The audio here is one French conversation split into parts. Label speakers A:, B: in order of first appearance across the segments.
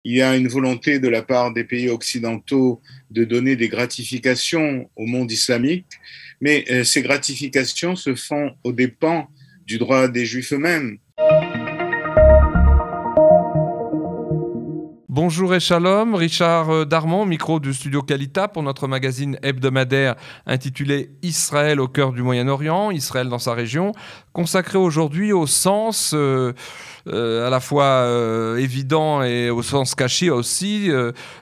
A: Il y a une volonté de la part des pays occidentaux de donner des gratifications au monde islamique, mais ces gratifications se font aux dépens du droit des Juifs eux-mêmes.
B: Bonjour et shalom, Richard Darmon, micro du studio Kalita pour notre magazine hebdomadaire intitulé Israël au cœur du Moyen-Orient, Israël dans sa région, consacré aujourd'hui au sens à la fois évident et au sens caché aussi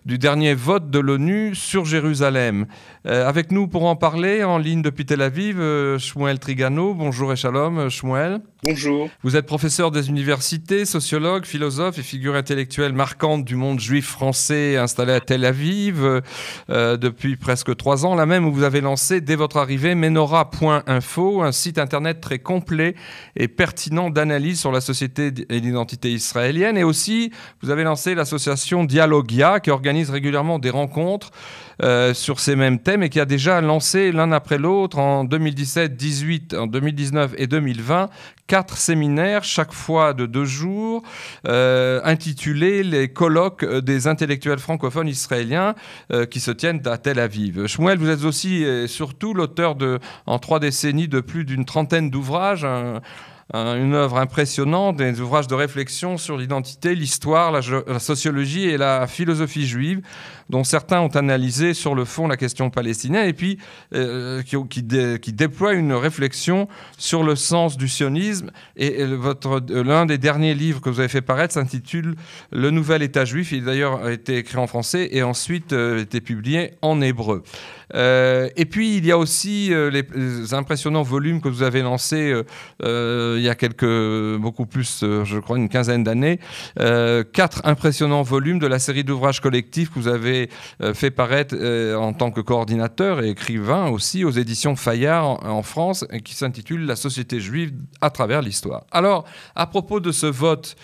B: du dernier vote de l'ONU sur Jérusalem. Avec nous pour en parler, en ligne depuis Tel Aviv, Shmuel Trigano. Bonjour et shalom, Shmuel.
A: Bonjour.
B: Vous êtes professeur des universités, sociologue, philosophe et figure intellectuelle marquante du monde juif français installé à Tel Aviv depuis presque 3 ans, là même où vous avez lancé dès votre arrivée Menorah.info, un site internet très complet et pertinent d'analyse sur la société et l'identité israélienne. Et aussi, vous avez lancé l'association Dialogia qui organise régulièrement des rencontres sur ces mêmes thèmes et qui a déjà lancé l'un après l'autre en 2017, 2018, en 2019 et 2020 4 séminaires, chaque fois de 2 jours, intitulés les colloques des intellectuels francophones israéliens qui se tiennent à Tel Aviv. Shmuel, vous êtes aussi et surtout l'auteur en 3 décennies de plus d'une trentaine d'ouvrages, une œuvre impressionnante, des ouvrages de réflexion sur l'identité, l'histoire, la sociologie et la philosophie juive, dont certains ont analysé sur le fond la question palestinienne, et puis qui déploient une réflexion sur le sens du sionisme. Et l'un des derniers livres que vous avez fait paraître s'intitule « Le nouvel État juif ». Il a d'ailleurs été écrit en français et ensuite été publié en hébreu. Et puis il y a aussi les impressionnants volumes que vous avez lancés il y a beaucoup plus, je crois, une quinzaine d'années, 4 impressionnants volumes de la série d'ouvrages collectifs que vous avez fait paraître en tant que coordinateur et écrivain aussi aux éditions Fayard en France, et qui s'intitule « La société juive à travers l'histoire ». Alors, à propos de ce vote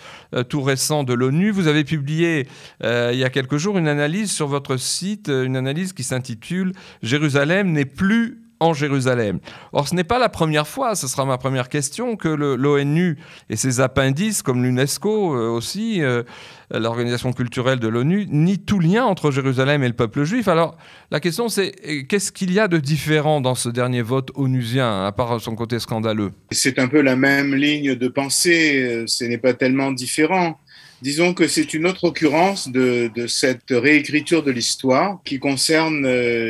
B: tout récent de l'ONU, vous avez publié il y a quelques jours une analyse sur votre site, une analyse qui s'intitule « Jérusalem n'est plus en Jérusalem ». Or, ce n'est pas la première fois, ce sera ma première question, que l'ONU et ses appendices, comme l'UNESCO aussi, l'organisation culturelle de l'ONU, nient tout lien entre Jérusalem et le peuple juif. Alors, la question c'est, qu'est-ce qu'il y a de différent dans ce dernier vote onusien, à part son côté scandaleux ?
A: C'est un peu la même ligne de pensée, ce n'est pas tellement différent. Disons que c'est une autre occurrence de cette réécriture de l'histoire qui concerne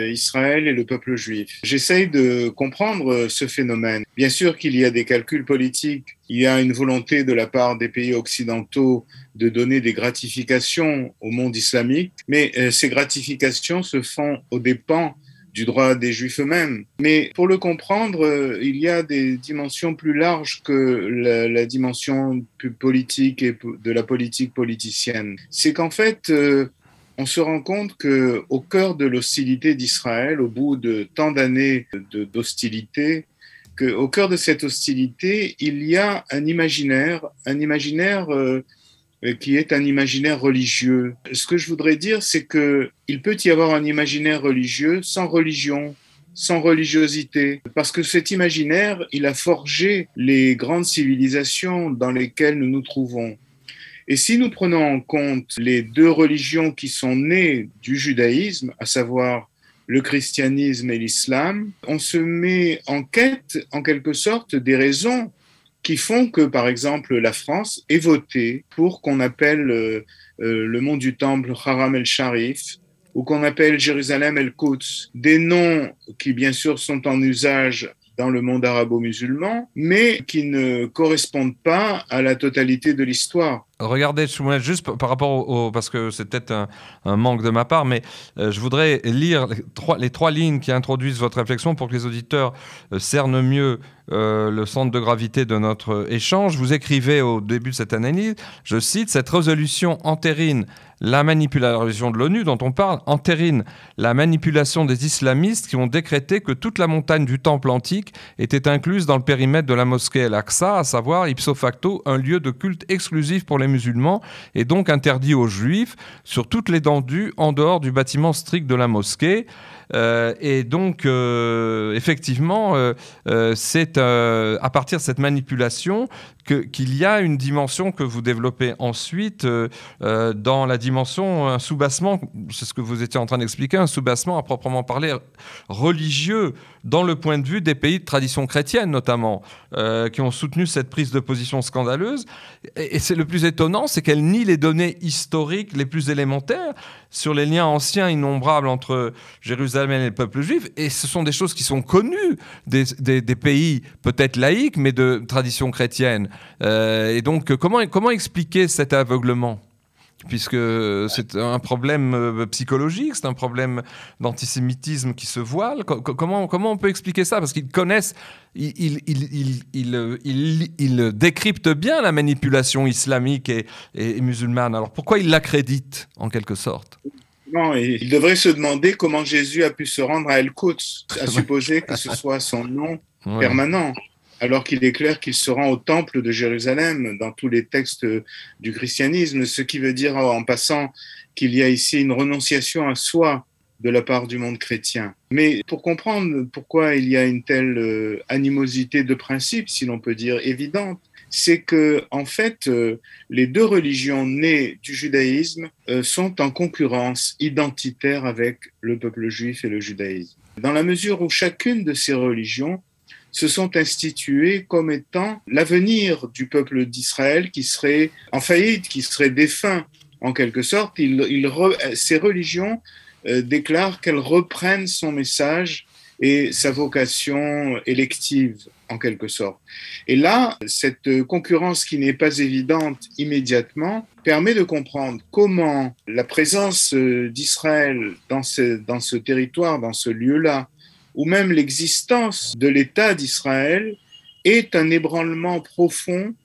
A: Israël et le peuple juif. J'essaye de comprendre ce phénomène. Bien sûr qu'il y a des calculs politiques, il y a une volonté de la part des pays occidentaux de donner des gratifications au monde islamique, mais ces gratifications se font aux dépens du droit des Juifs eux-mêmes. Mais pour le comprendre, il y a des dimensions plus larges que la dimension plus politique et de la politique politicienne. C'est qu'en fait, on se rend compte qu'au cœur de l'hostilité d'Israël, au bout de tant d'années d'hostilité, qu'au cœur de cette hostilité, il y a un imaginaire qui est un imaginaire religieux. Ce que je voudrais dire, c'est qu'il peut y avoir un imaginaire religieux sans religion, sans religiosité, parce que cet imaginaire, il a forgé les grandes civilisations dans lesquelles nous nous trouvons. Et si nous prenons en compte les 2 religions qui sont nées du judaïsme, à savoir le christianisme et l'islam, on se met en quête, en quelque sorte, des raisons qui font que, par exemple, la France ait voté pour qu'on appelle le mont du Temple Haram el-Sharif, ou qu'on appelle Jérusalem el-Quds, des noms qui, bien sûr, sont en usage dans le monde arabo-musulman, mais qui ne correspondent pas à la totalité de l'histoire.
B: Regardez, Shmuel, juste par rapport parce que c'est peut-être un manque de ma part, mais je voudrais lire les 3 lignes qui introduisent votre réflexion pour que les auditeurs cernent mieux le centre de gravité de notre échange. Vous écrivez au début de cette analyse, je cite, « Cette résolution entérine la résolution de l'ONU dont on parle, entérine la manipulation des islamistes qui ont décrété que toute la montagne du temple antique était incluse dans le périmètre de la mosquée El-Aqsa, à savoir ipso facto un lieu de culte exclusif pour les musulmans et donc interdit aux juifs sur toute l'étendue en dehors du bâtiment strict de la mosquée. » Et donc, effectivement, c'est à partir de cette manipulation qu'il y a une dimension que vous développez ensuite dans la dimension, un soubassement, c'est ce que vous étiez en train d'expliquer, un soubassement à proprement parler religieux dans le point de vue des pays de tradition chrétienne notamment, qui ont soutenu cette prise de position scandaleuse. Et c'est le plus étonnant, c'est qu'elle nie les données historiques les plus élémentaires sur les liens anciens innombrables entre Jérusalem et le peuple juif. Et ce sont des choses qui sont connues des pays peut-être laïques, mais de tradition chrétienne. Et donc, comment expliquer cet aveuglement ? Puisque c'est un problème psychologique, c'est un problème d'antisémitisme qui se voile. Comment on peut expliquer ça ? Parce qu'ils connaissent, ils décryptent bien la manipulation islamique et musulmane. Alors pourquoi ils l'accréditent, en quelque sorte ?
A: Non, il devrait se demander comment Jésus a pu se rendre à El-Quds, à supposer que ce soit son nom permanent. Alors qu'il est clair qu'il se rend au temple de Jérusalem dans tous les textes du christianisme, ce qui veut dire en passant qu'il y a ici une renonciation à soi de la part du monde chrétien. Mais pour comprendre pourquoi il y a une telle animosité de principe, si l'on peut dire évidente, c'est que en fait, les deux religions nées du judaïsme sont en concurrence identitaire avec le peuple juif et le judaïsme. Dans la mesure où chacune de ces religions se sont instituées comme étant l'avenir du peuple d'Israël qui serait en faillite, qui serait défunt en quelque sorte. Ces religions déclarent qu'elles reprennent son message et sa vocation élective en quelque sorte. Et là, cette concurrence qui n'est pas évidente immédiatement permet de comprendre comment la présence d'Israël dans ce territoire, dans ce lieu-là, ou même l'existence de l'État d'Israël est un ébranlement profond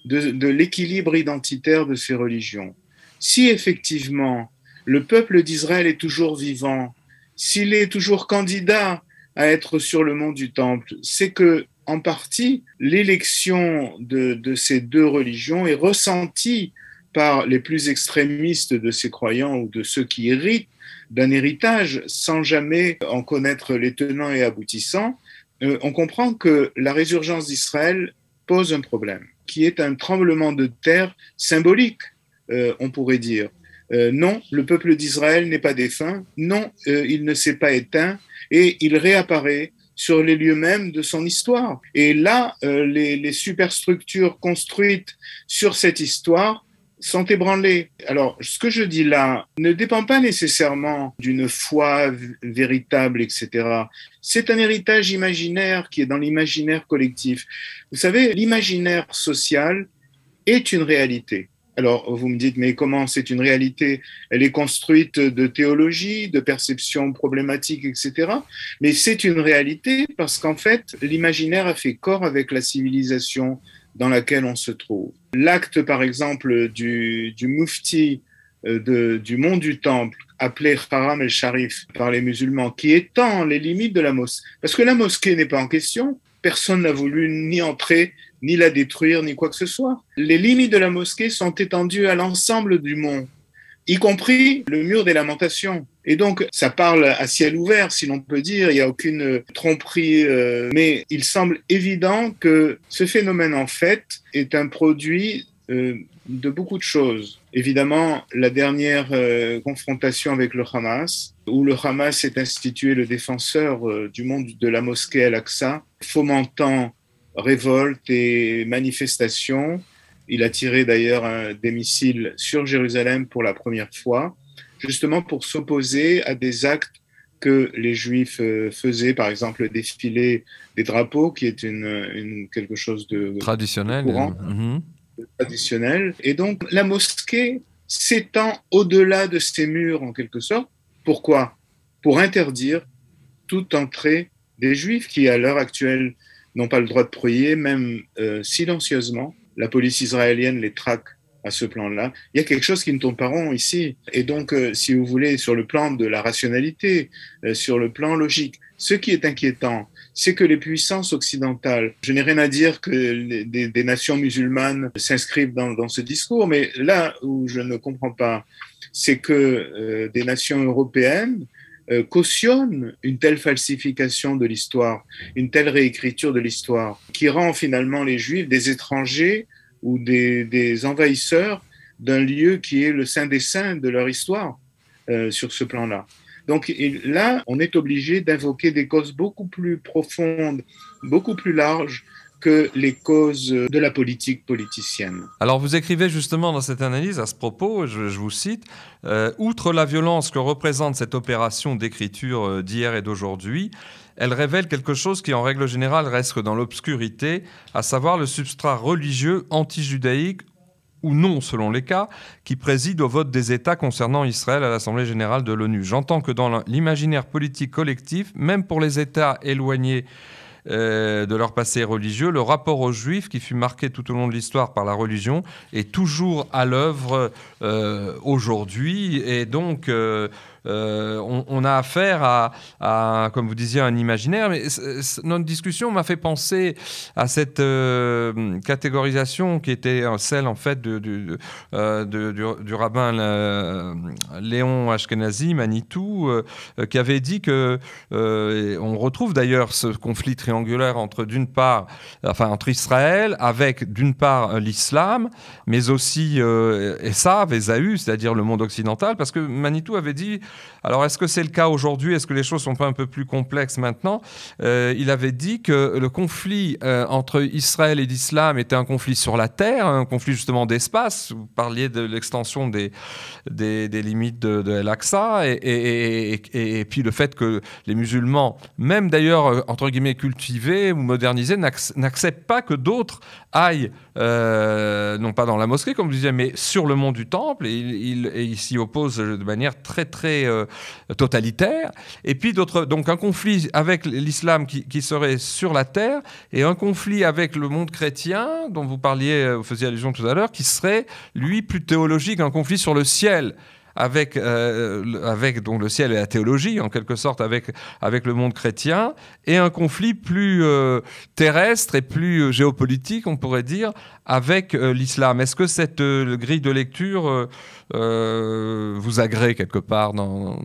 A: de l'équilibre identitaire de ces religions. Si effectivement le peuple d'Israël est toujours vivant, s'il est toujours candidat à être sur le mont du Temple, c'est que, en partie, l'élection de ces deux religions est ressentie par les plus extrémistes de ces croyants ou de ceux qui héritent d'un héritage sans jamais en connaître les tenants et aboutissants. On comprend que la résurgence d'Israël pose un problème, qui est un tremblement de terre symbolique, on pourrait dire. Non, le peuple d'Israël n'est pas défunt, non, il ne s'est pas éteint, et il réapparaît sur les lieux mêmes de son histoire. Et là, les superstructures construites sur cette histoire sont ébranlées. Alors, ce que je dis là ne dépend pas nécessairement d'une foi véritable, etc. C'est un héritage imaginaire qui est dans l'imaginaire collectif. Vous savez, l'imaginaire social est une réalité. Alors, vous me dites, mais comment c'est une réalité ? Elle est construite de théologie, de perception problématique, etc. Mais c'est une réalité parce qu'en fait, l'imaginaire a fait corps avec la civilisation dans laquelle on se trouve. L'acte, par exemple, du mufti du mont du Temple, appelé Haram el-Sharif par les musulmans, qui étend les limites de la mosquée. Parce que la mosquée n'est pas en question, personne n'a voulu ni entrer, ni la détruire, ni quoi que ce soit. Les limites de la mosquée sont étendues à l'ensemble du mont, y compris le mur des lamentations. Et donc, ça parle à ciel ouvert, si l'on peut dire, il n'y a aucune tromperie, mais il semble évident que ce phénomène, en fait, est un produit de beaucoup de choses. Évidemment, la dernière confrontation avec le Hamas, où le Hamas s'est institué le défenseur du monde de la mosquée Al-Aqsa, fomentant révolte et manifestations. Il a tiré d'ailleurs des missiles sur Jérusalem pour la première fois, justement pour s'opposer à des actes que les Juifs faisaient, par exemple défiler des drapeaux, qui est quelque chose de
B: traditionnel,
A: courant, traditionnel. Et donc la mosquée s'étend au-delà de ces murs en quelque sorte. Pourquoi ? Pour interdire toute entrée des Juifs qui, à l'heure actuelle, n'ont pas le droit de prier, même silencieusement. La police israélienne les traque à ce plan-là. Il y a quelque chose qui ne tourne pas rond ici. Et donc, si vous voulez, sur le plan de la rationalité, sur le plan logique, ce qui est inquiétant, c'est que les puissances occidentales, je n'ai rien à dire que des nations musulmanes s'inscrivent dans ce discours, mais là où je ne comprends pas, c'est que des nations européennes cautionne une telle falsification de l'histoire, une telle réécriture de l'histoire, qui rend finalement les Juifs des étrangers ou des envahisseurs d'un lieu qui est le Saint des Saints de leur histoire sur ce plan-là. Donc là, on est obligé d'invoquer des causes beaucoup plus profondes, beaucoup plus larges que les causes de la politique politicienne.
B: Alors vous écrivez justement dans cette analyse à ce propos, je vous cite, outre la violence que représente cette opération d'écriture d'hier et d'aujourd'hui, elle révèle quelque chose qui en règle générale reste dans l'obscurité, à savoir le substrat religieux anti-judaïque ou non, selon les cas, qui préside au vote des États concernant Israël à l'Assemblée générale de l'ONU. J'entends que dans l'imaginaire politique collectif, même pour les États éloignés de leur passé religieux, le rapport aux Juifs, qui fut marqué tout au long de l'histoire par la religion, est toujours à l'œuvre aujourd'hui. Et donc, on a affaire à, comme vous disiez, un imaginaire. Mais notre discussion m'a fait penser à cette catégorisation qui était celle, en fait, du rabbin Léon Ashkenazi, Manitou, qui avait dit que, on retrouve d'ailleurs ce conflit triangulaire entre, d'une part, entre Israël, avec d'une part l'islam, mais aussi Esav, Ésaü, c'est-à-dire le monde occidental, parce que Manitou avait dit, alors est-ce que c'est le cas aujourd'hui, est-ce que les choses sont pas un peu plus complexes maintenant, il avait dit que le conflit entre Israël et l'islam était un conflit sur la terre, un conflit justement d'espace. Vous parliez de l'extension des limites de Al-Aqsa, et puis le fait que les musulmans, même d'ailleurs entre guillemets cultivés ou modernisés, n'acceptent pas que d'autres aillent, non pas dans la mosquée comme vous disiez, mais sur le mont du Temple, et il s'y oppose de manière très très totalitaire. Et puis donc un conflit avec l'islam qui serait sur la terre, et un conflit avec le monde chrétien dont vous parliez, vous faisiez allusion tout à l'heure, qui serait lui plus théologique, un conflit sur le ciel. Avec donc le ciel et la théologie, en quelque sorte, avec le monde chrétien, et un conflit plus terrestre et plus géopolitique, on pourrait dire, avec l'islam. Est-ce que cette grille de lecture vous agrée quelque part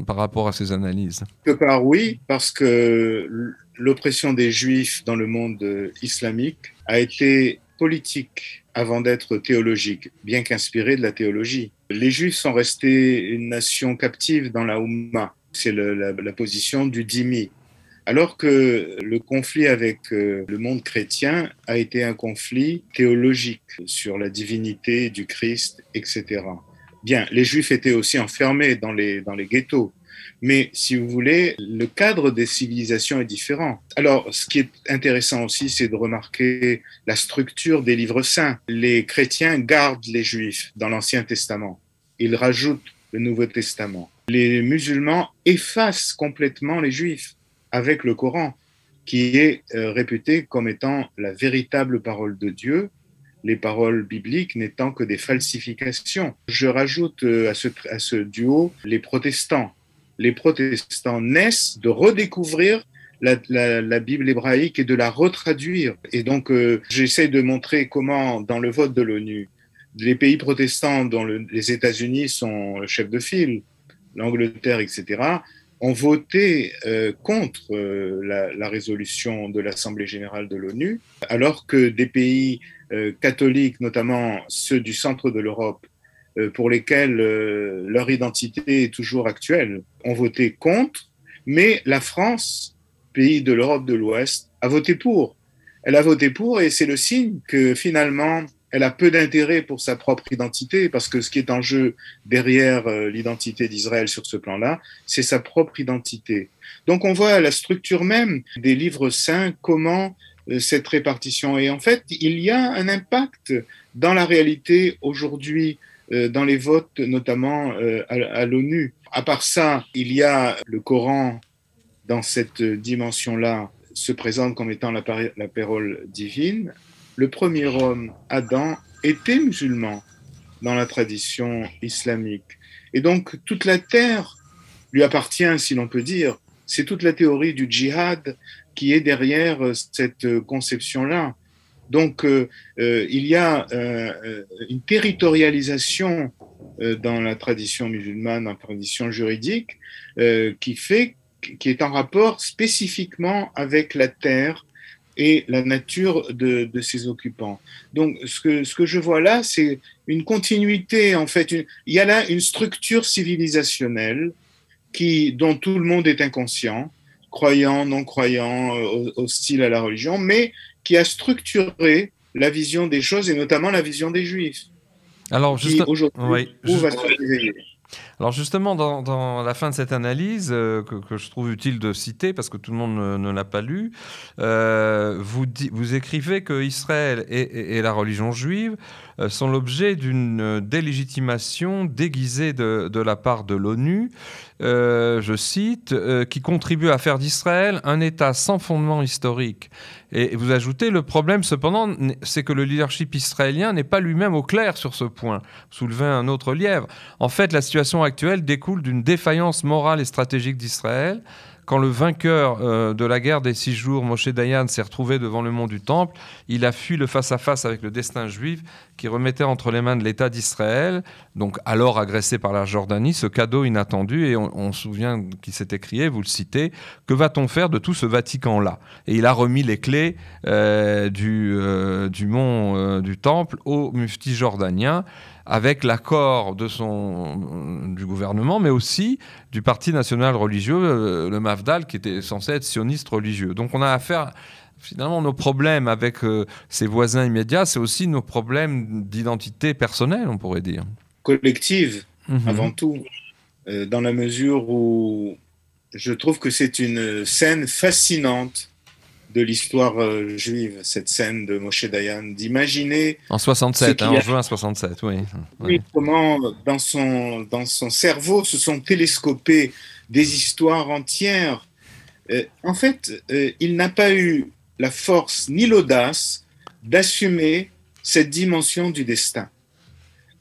B: par rapport à ces analyses?
A: Quelque part, oui, parce que l'oppression des Juifs dans le monde islamique a été politique avant d'être théologique, bien qu'inspirée de la théologie. Les Juifs sont restés une nation captive dans la Oumma. C'est la position du dhimmi. Alors que le conflit avec le monde chrétien a été un conflit théologique sur la divinité du Christ, etc. Bien, les Juifs étaient aussi enfermés dans les ghettos. Mais si vous voulez, le cadre des civilisations est différent. Alors, ce qui est intéressant aussi, c'est de remarquer la structure des livres saints. Les chrétiens gardent les Juifs dans l'Ancien Testament. Ils rajoutent le Nouveau Testament. Les musulmans effacent complètement les Juifs avec le Coran, qui est réputé comme étant la véritable parole de Dieu, les paroles bibliques n'étant que des falsifications. Je rajoute à ce duo les protestants. Les protestants naissent de redécouvrir la Bible hébraïque et de la retraduire. Et donc, j'essaie de montrer comment, dans le vote de l'ONU, les pays protestants, dont les États-Unis sont chefs de file, l'Angleterre, etc., ont voté contre la résolution de l'Assemblée générale de l'ONU, alors que des pays catholiques, notamment ceux du centre de l'Europe, pour lesquels leur identité est toujours actuelle, ont voté contre, mais la France, pays de l'Europe de l'Ouest, a voté pour. Elle a voté pour, et c'est le signe que finalement, elle a peu d'intérêt pour sa propre identité, parce que ce qui est en jeu derrière l'identité d'Israël sur ce plan-là, c'est sa propre identité. Donc on voit à la structure même des livres saints comment cette répartition. Et en fait, il y a un impact dans la réalité aujourd'hui, dans les votes, notamment à l'ONU. À part ça, il y a le Coran, dans cette dimension-là, se présente comme étant la parole divine. Le premier homme, Adam, était musulman dans la tradition islamique. Et donc, toute la terre lui appartient, si l'on peut dire. C'est toute la théorie du djihad qui est derrière cette conception-là. Donc, il y a une territorialisation dans la tradition musulmane, dans la tradition juridique, qui est en rapport spécifiquement avec la terre et la nature de ces occupants. Donc, ce que je vois là, c'est une continuité, en fait. Il y a là une structure civilisationnelle dont tout le monde est inconscient, croyant, non croyant, hostile à la religion, mais qui a structuré la vision des choses, et notamment la vision des Juifs,
B: Alors,
A: qui aujourd'hui trouve à se réveiller.
B: Alors justement, dans la fin de cette analyse, que je trouve utile de citer, parce que tout le monde ne l'a pas lu, vous écrivez que Israël et la religion juive sont l'objet d'une délégitimation déguisée de la part de l'ONU, je cite, qui contribue à faire d'Israël un État sans fondement historique. Et vous ajoutez, le problème cependant, c'est que le leadership israélien n'est pas lui-même au clair sur ce point. Soulevez un autre lièvre. En fait, la situation actuelle découle d'une défaillance morale et stratégique d'Israël. Quand le vainqueur de la guerre des 6 jours, Moshe Dayan, s'est retrouvé devant le mont du Temple, il a fui le face-à-face avec le destin juif qui remettait entre les mains de l'État d'Israël, donc alors agressé par la Jordanie, ce cadeau inattendu. Et on se souvient qu'il s'est écrié, vous le citez, « Que va-t-on faire de tout ce Vatican-là » Et il a remis les clés du mont du Temple au mufti jordanien, avec l'accord du gouvernement, mais aussi du Parti national religieux, le Mafdal, qui était censé être sioniste religieux. Donc on a affaire, finalement, nos problèmes avec ses voisins immédiats, c'est aussi nos problèmes d'identité personnelle, on pourrait dire.
A: Collective, avant tout, dans la mesure où je trouve que c'est une scène fascinante de l'histoire juive, cette scène de Moshe Dayan, d'imaginer...
B: En 67, en juin 67, oui.
A: Oui, comment dans son cerveau se sont télescopées des histoires entières. En fait, il n'a pas eu la force ni l'audace d'assumer cette dimension du destin.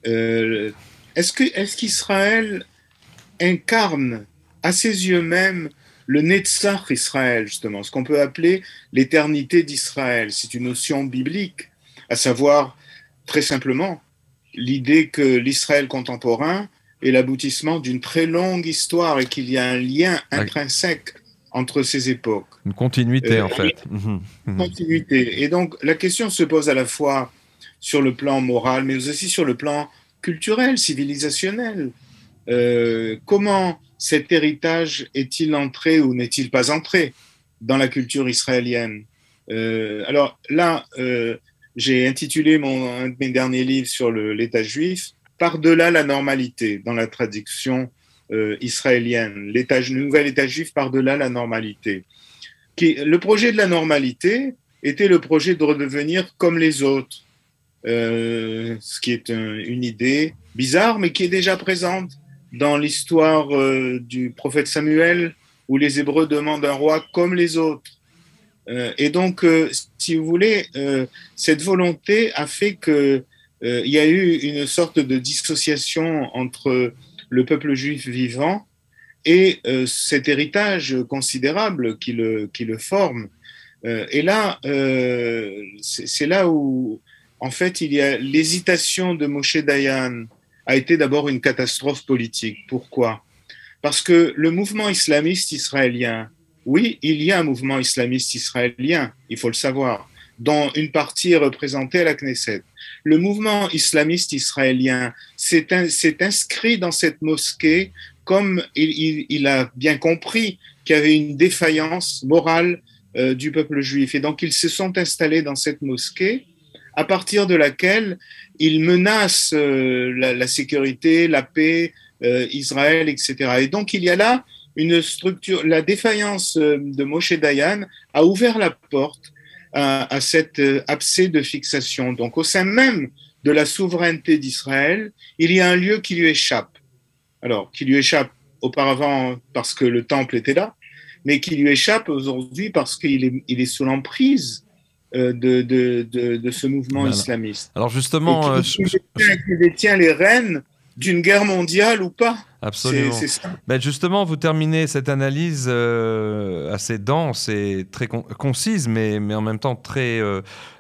A: Est-ce qu'Israël incarne à ses yeux même le Netzach Israël, justement, ce qu'on peut appeler l'éternité d'Israël? C'est une notion biblique, à savoir, très simplement, l'idée que l'Israël contemporain est l'aboutissement d'une très longue histoire et qu'il y a un lien intrinsèque entre ces époques.
B: Une continuité, en fait.
A: Une continuité. Et donc, la question se pose à la fois sur le plan moral, mais aussi sur le plan culturel, civilisationnel. Comment cet héritage est-il entré ou n'est-il pas entré dans la culture israélienne? Alors là, j'ai intitulé un de mes derniers livres sur l'État juif, Par-delà la normalité, dans la traduction israélienne. Le nouvel État juif par-delà la normalité. Le projet de la normalité était le projet de redevenir comme les autres, ce qui est une idée bizarre, mais qui est déjà présente dans l'histoire du prophète Samuel, où les Hébreux demandent un roi comme les autres. Et donc, si vous voulez, cette volonté a fait qu'il y a eu une sorte de dissociation entre le peuple juif vivant et cet héritage considérable qui le forme. Et là, c'est là où, en fait, il y a l'hésitation de Moshe Dayan a été d'abord une catastrophe politique. Pourquoi? Parce que le mouvement islamiste israélien, oui, il y a un mouvement islamiste israélien, il faut le savoir, dont une partie est représentée à la Knesset. Le mouvement islamiste israélien s'est inscrit dans cette mosquée comme il a bien compris qu'il y avait une défaillance morale du peuple juif. Et donc, ils se sont installés dans cette mosquée à partir de laquelle ils menacent la sécurité, la paix, Israël, etc. Et donc, il y a là une structure. La défaillance de Moshe Dayan a ouvert la porte à cet abcès de fixation. Donc, au sein même de la souveraineté d'Israël, il y a un lieu qui lui échappe. Alors, qui lui échappe auparavant parce que le temple était là, mais qui lui échappe aujourd'hui parce qu'il est sous l'emprise de ce mouvement islamiste.
B: Alors justement,
A: qui détient les rênes d'une guerre mondiale ou pas.
B: Absolument.
A: C'est ça.
B: Ben justement, vous terminez cette analyse assez dense et très concise, mais en même temps très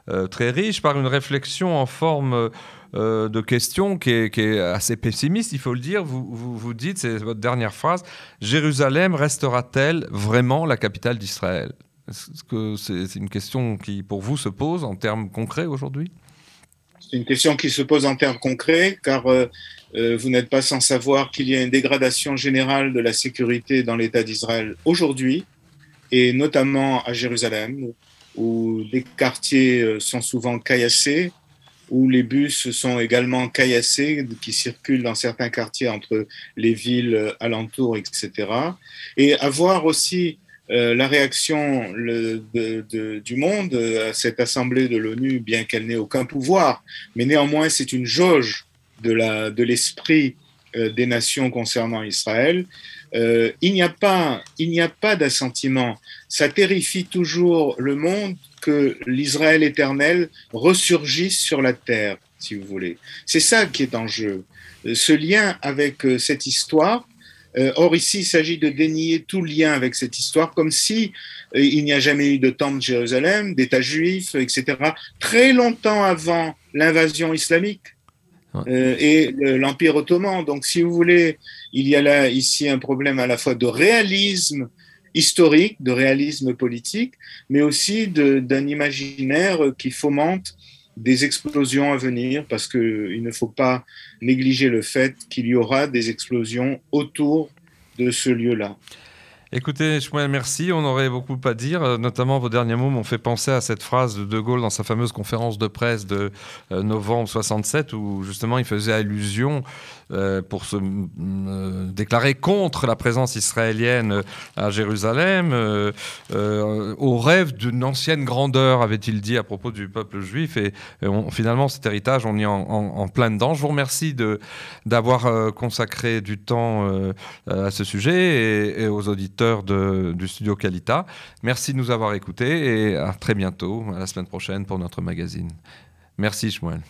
B: riche, par une réflexion en forme de question qui est assez pessimiste, il faut le dire. Vous dites, c'est votre dernière phrase, « Jérusalem restera-t-elle vraiment la capitale d'Israël ?» Est-ce que c'est une question qui, pour vous, se pose en termes concrets aujourd'hui?
A: C'est une question qui se pose en termes concrets, car vous n'êtes pas sans savoir qu'il y a une dégradation générale de la sécurité dans l'État d'Israël aujourd'hui, et notamment à Jérusalem, où des quartiers sont souvent caillassés, où les bus sont également caillassés, qui circulent dans certains quartiers entre les villes alentours, etc. Et avoir aussi la réaction du monde à cette assemblée de l'ONU, bien qu'elle n'ait aucun pouvoir, mais néanmoins c'est une jauge de l'esprit des nations concernant Israël. Il n'y a pas d'assentiment. Ça terrifie toujours le monde que l'Israël éternel ressurgisse sur la terre, si vous voulez. C'est ça qui est en jeu, ce lien avec cette histoire. Or, ici, il s'agit de dénier tout lien avec cette histoire, comme si il n'y a jamais eu de temple de Jérusalem, d'État juif, etc., très longtemps avant l'invasion islamique et l'Empire ottoman. Donc, si vous voulez, il y a là, ici, un problème à la fois de réalisme historique, de réalisme politique, mais aussi d'un imaginaire qui fomente des explosions à venir, parce qu'il ne faut pas négliger le fait qu'il y aura des explosions autour de ce lieu-là.
B: Écoutez, Shmuel, merci. On aurait beaucoup à dire. Notamment, vos derniers mots m'ont fait penser à cette phrase de De Gaulle dans sa fameuse conférence de presse de novembre 67, où justement il faisait allusion pour se déclarer contre la présence israélienne à Jérusalem, au rêve d'une ancienne grandeur, avait-il dit à propos du peuple juif. Et finalement, cet héritage, on y est en plein dedans. Je vous remercie d'avoir consacré du temps à ce sujet et aux auditeurs du studio Kalita. Merci de nous avoir écoutés et à très bientôt, à la semaine prochaine pour notre magazine. Merci, Shmuel.